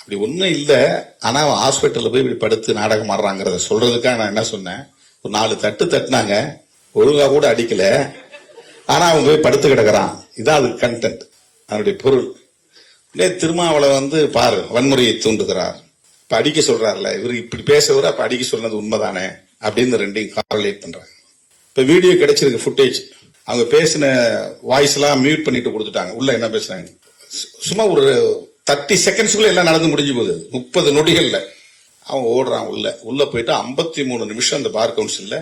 இப்படி ஒன்றும் இல்லை. ஆனால் அவன் ஹாஸ்பிட்டலில் போய் இப்படி படுத்து நாடகம் ஆடுறாங்கிறத சொல்றதுக்காக நான் என்ன சொன்னேன், ஒரு 4 தட்டு தட்டினாங்க, ஒழுங்கா கூட அடிக்கல, ஆனா அவன் போய் படுத்து கிடக்குறான். இதான் அது கண்டென்ட், அதனுடைய பொருள். திருமாவளவன் பாரு வன்முறையை தூண்டுகிறார், இப்ப அடிக்க சொல்றாருல, இவரு இப்படி பேசுறவர் அப்ப அடிக்க சொன்னது உண்மைதானே அப்படின்னு ரெண்டையும் காரலேட் பண்றாங்க. இப்ப வீடியோ கிடைச்சிருக்கு, ஃபுட்டேஜ். அவங்க பேசின வாய்ஸ் எல்லாம் மியூட் பண்ணிட்டு கொடுத்துட்டாங்க. உள்ள என்ன பேசுறாங்க சும்மா ஒரு 30 செகண்ட்ஸ்க்குள்ள எல்லாம் நடந்து முடிஞ்சு போகுது. 30 நொடிகள்ல அவன் ஓடுறான். உள்ள போயிட்டு 53 நிமிஷம் அந்த பார் கவுன்சில்ல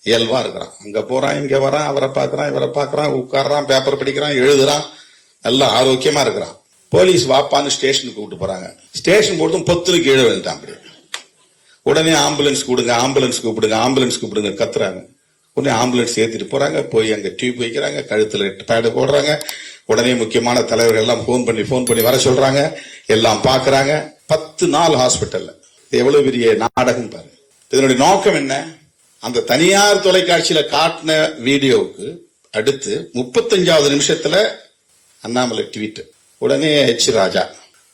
இயல்பா இருக்கிறான். அங்க போறான், இங்க வரான், அவரை பாக்குறான், இவரை பாக்குறான், உட்கார்றான், பேப்பர் படிக்கிறான், எழுதுறான், நல்லா ஆரோக்கியமா இருக்கிறான். போலீஸ் வாப்பான்னு ஸ்டேஷனுக்கு கூப்பிட்டு போறாங்க. ஸ்டேஷன் போட்டும் பொத்துன்னு கீழே விழுந்துட்டான். அப்படி உடனே ஆம்புலன்ஸ் கூடுங்க, ஆம்புலன்ஸ் கூப்பிடுங்க, ஆம்புலன்ஸ் கூப்பிடுங்க கத்துறாங்க. உடனே ஆம்புலன்ஸ் ஏத்திட்டு போறாங்க. போய் அங்க டியூப் வைக்கிறாங்க, கழுத்துல பேடு போடுறாங்க. உடனே முக்கியமான தலைவர்கள் எல்லாம் போன் பண்ணி வர சொல்றாங்க. எல்லாம் பாக்குறாங்க. 10 நாள் ஹாஸ்பிட்டல்ல. எவ்வளவு பெரிய நாடகம் பாரு. இதனுடைய நோக்கம் என்ன? அந்த தனியார் தொலைக்காட்சியில காட்டின வீடியோவுக்கு அடுத்து 35வது நிமிஷத்துல அண்ணாமலை ட்வீட். உடனே எச் ராஜா,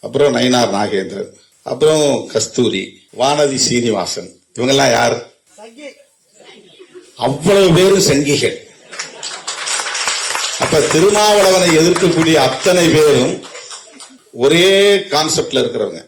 அப்புறம் நயினார் நாகேந்திரன், அப்புறம் கஸ்தூரி, வானதி சீனிவாசன், இவங்கெல்லாம் யார்? அவ்வளவு பேரும் சங்கிகள். அப்ப திருமாவளவனை எதிர்க்கக்கூடிய அத்தனை பேரும் ஒரே கான்செப்ட்ல இருக்கிறவங்க.